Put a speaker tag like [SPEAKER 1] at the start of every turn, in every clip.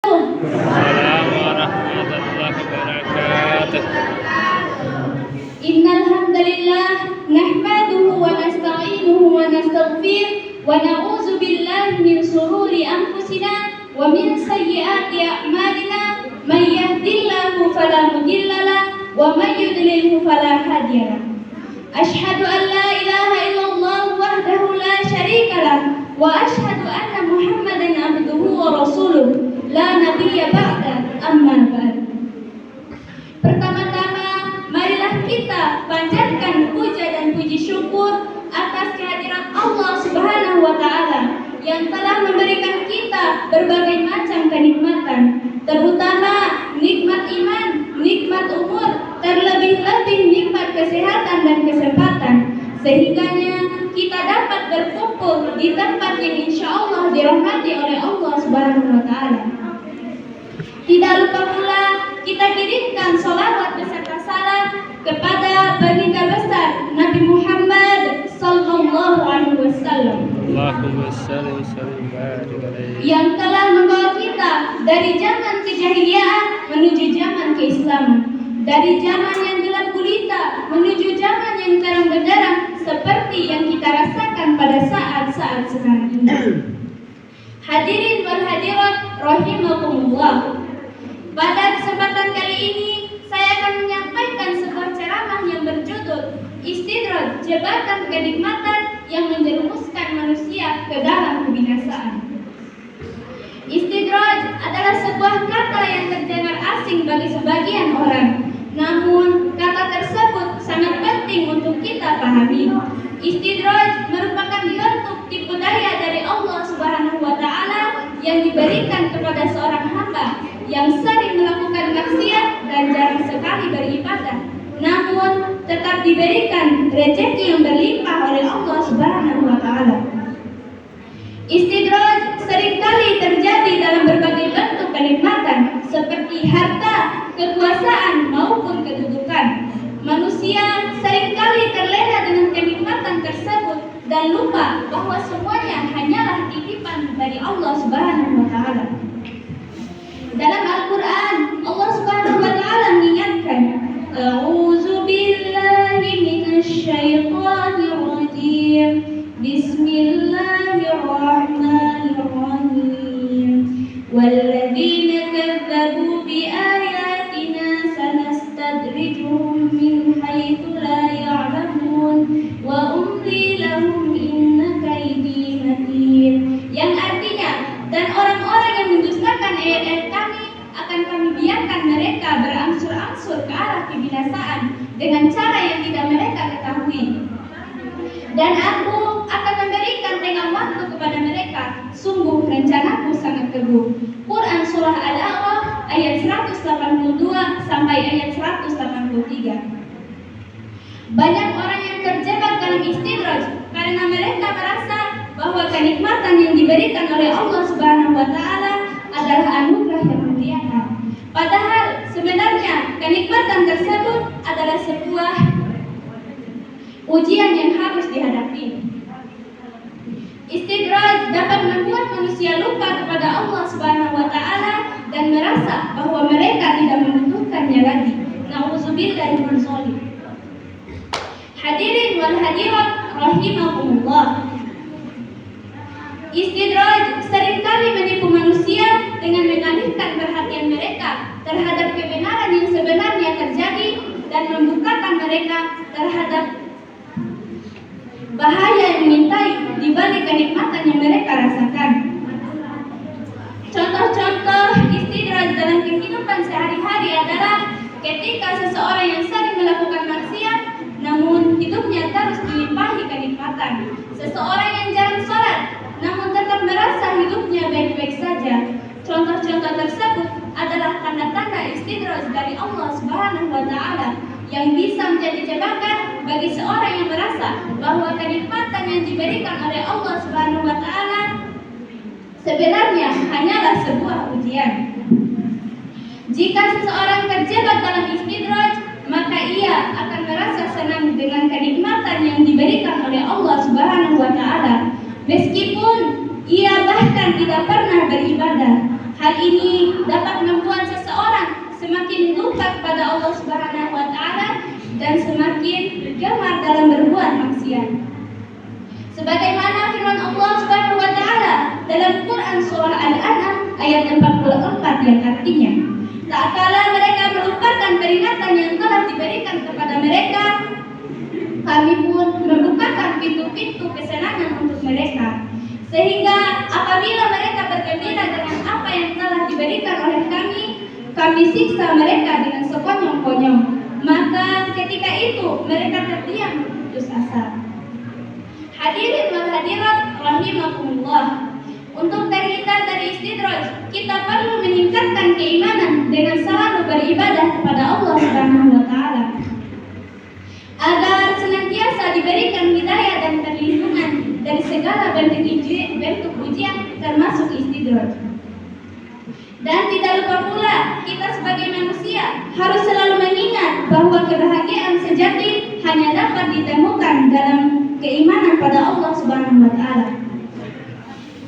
[SPEAKER 1] Assalamualaikum warahmatullahi wabarakatuh.
[SPEAKER 2] Innal hamdalillah nahmaduhu wa nasta'inuhu wa nastaghfir wa na'udzu billahi min shururi anfusina wa min sayyiati a'malina may yahdihillahu fala mudhillalah wa may yudlilhu fala hadiyalah. Ashhadu an la ilaha illallah wahdahu la syarikalah wa ashhadu anna Muhammadan abduhu wa rasuluh la nabiyya ba'da amma ba'd. Pertama-tama marilah kita panjatkan puja dan puji syukur atas kehadiran Allah Subhanahu wa taala yang telah memberikan kita berbagai macam kenikmatan, terutama nikmat iman, nikmat umur, terlebih-lebih nikmat kesehatan dan kesempatan, sehingganya kita dapat berkumpul di tempat yang insya Allah dirahmati oleh Allah Subhanahu wa taala. Tidak lupa pula kita kirimkan sholawat beserta salam kepada baginda besar Nabi Muhammad sallallahu alaihi wasallam
[SPEAKER 1] Allahumma shalli wa sallim barik alaihi,
[SPEAKER 2] yang telah membawa kita dari zaman kejahiliaan menuju zaman keislaman, dari zaman yang gelap gulita menuju zaman yang terang benderang seperti yang kita rasakan pada saat-saat sekarang ini. Hadirin wal hadirat rahimakumullah. Pada kesempatan kali ini saya akan menyampaikan sebuah ceramah yang berjudul Istidraj, Jebakan Kenikmatan yang menjerumuskan manusia ke dalam kebinasaan. Istidraj adalah sebuah kata yang terdengar asing bagi sebagian orang. Namun kata tersebut sangat penting untuk kita pahami. Istidraj merupakan bentuk tipu daya dari Allah Subhanahu wa taala yang diberikan kepada seorang hamba yang sering melakukan maksiat dan jarang sekali beribadah, namun tetap diberikan rezeki yang berlimpah oleh Allah Subhanahu wa taala. Istidraj seringkali terjadi dalam berbagai bentuk kenikmatan seperti harta, kekuasaan maupun kedudukan. Manusia seringkali terlena dengan kenikmatan tersebut dan lupa bahwa semuanya hanyalah titipan dari Allah Subhanahu wa taala. Dalam Al-Quran, Allah Subhanahu wa ta'ala mengingatkan, A'udzu billahi minasy syaithanir rajim. Bismillahirrahmanirrahim. Walladzina kadzdzabu biayatina sanastadrijuhum min haitsu la ya'lamun wa umli lahum inna kaidi matin. Yang artinya, dan orang-orang yang mendustakan ayat-ayat kami akan kami biarkan mereka berangsur-angsur ke arah kebinasaan dengan cara yang tidak mereka ketahui. Dan aku akan memberikan tenggang waktu kepada mereka. Sungguh rencanaku sangat teguh. Quran Surah Al-A'raf ayat 182 sampai ayat 183. Banyak orang yang terjebak dalam istidraj karena mereka merasa bahwa kenikmatan yang diberikan oleh Allah Subhanahu wa taala adalah anugerah yang mulia. Padahal sebenarnya kenikmatan tersebut adalah sebuah ujian yang harus dihadapi. Istidraj dapat membuat manusia lupa kepada Allah Subhanahu wa taala dan merasa bahwa mereka tidak membutuhkannya lagi. Nauzubillahi min dzalik. Hadirin wal hadirat rahimakumullah. Istidraj seringkali menipu manusia dengan mengalihkan perhatian mereka terhadap kebenaran yang sebenarnya terjadi dan membukakan mereka terhadap bahaya yang mengintai di balik kenikmatan yang mereka rasakan. Contoh-contoh istidraj dalam kehidupan sehari-hari adalah ketika seseorang yang sering melakukan maksiat namun hidupnya terus dilimpahi kenikmatan. Seseorang yang jarang sholat namun tetap merasa hidupnya baik-baik saja. Contoh-contoh tersebut adalah tanda-tanda istidraj dari Allah Subhanahu wa taala yang bisa menjadi jebakan bagi seorang yang merasa bahwa kenikmatan yang diberikan oleh Allah Subhanahu wa taala sebenarnya hanyalah sebuah ujian. Jika seseorang terjebak dalam istidraj, maka ia akan merasa senang dengan kenikmatan yang diberikan oleh Allah Subhanahu wa taala, meskipun ia bahkan tidak pernah beribadah. Hal ini dapat membuat seseorang semakin lupa kepada Allah Subhanahu wa taala dan semakin gemar dalam berbuat maksiat. Sebagaimana firman Allah Subhanahu wa taala dalam Quran surah Al-An'am ayat 44 yang artinya, tak kala mereka melupakan peringatan yang telah diberikan kepada mereka, kami pun membukakan pintu-pintu kesenangan untuk mereka, sehingga apabila mereka bergembira dengan apa yang telah diberikan oleh kami siksa mereka dengan sekonyong-konyong. Maka ketika itu mereka terdiam putus asa. Hadirin wal hadirat rahimakumullah. Untuk terhindar dari istidraj, kita perlu meningkatkan keimanan dengan selalu beribadah kepada Allah Subhanahu wa taala, agar senantiasa diberikan hidayah dan perlindungan dari segala bentuk ujian termasuk istidraj. Dan tidak lupa pula, kita sebagai manusia harus selalu mengingat bahwa kebahagiaan sejati hanya dapat ditemukan dalam keimanan pada Allah Subhanahu wa taala.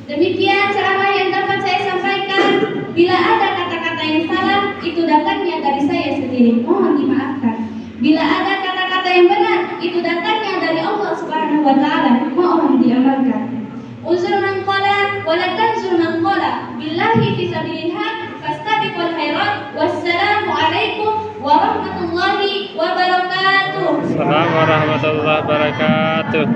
[SPEAKER 2] Demikian ceramah yang dapat saya sampaikan. Bila ada kata-kata yang salah, itu datangnya dari saya sendiri, mohon dimaafkan. Bila ada kata-kata yang benar, itu datangnya dari Allah Subhanahu wa taala, mohon diamalkan. Uzur man qala wa la tanzur man qala, billahi fi sabilillah fastabiqul khairat. Wassalamu alaikum warahmatullahi wabarakatuh.
[SPEAKER 1] Assalamualaikum warahmatullahi wabarakatuh.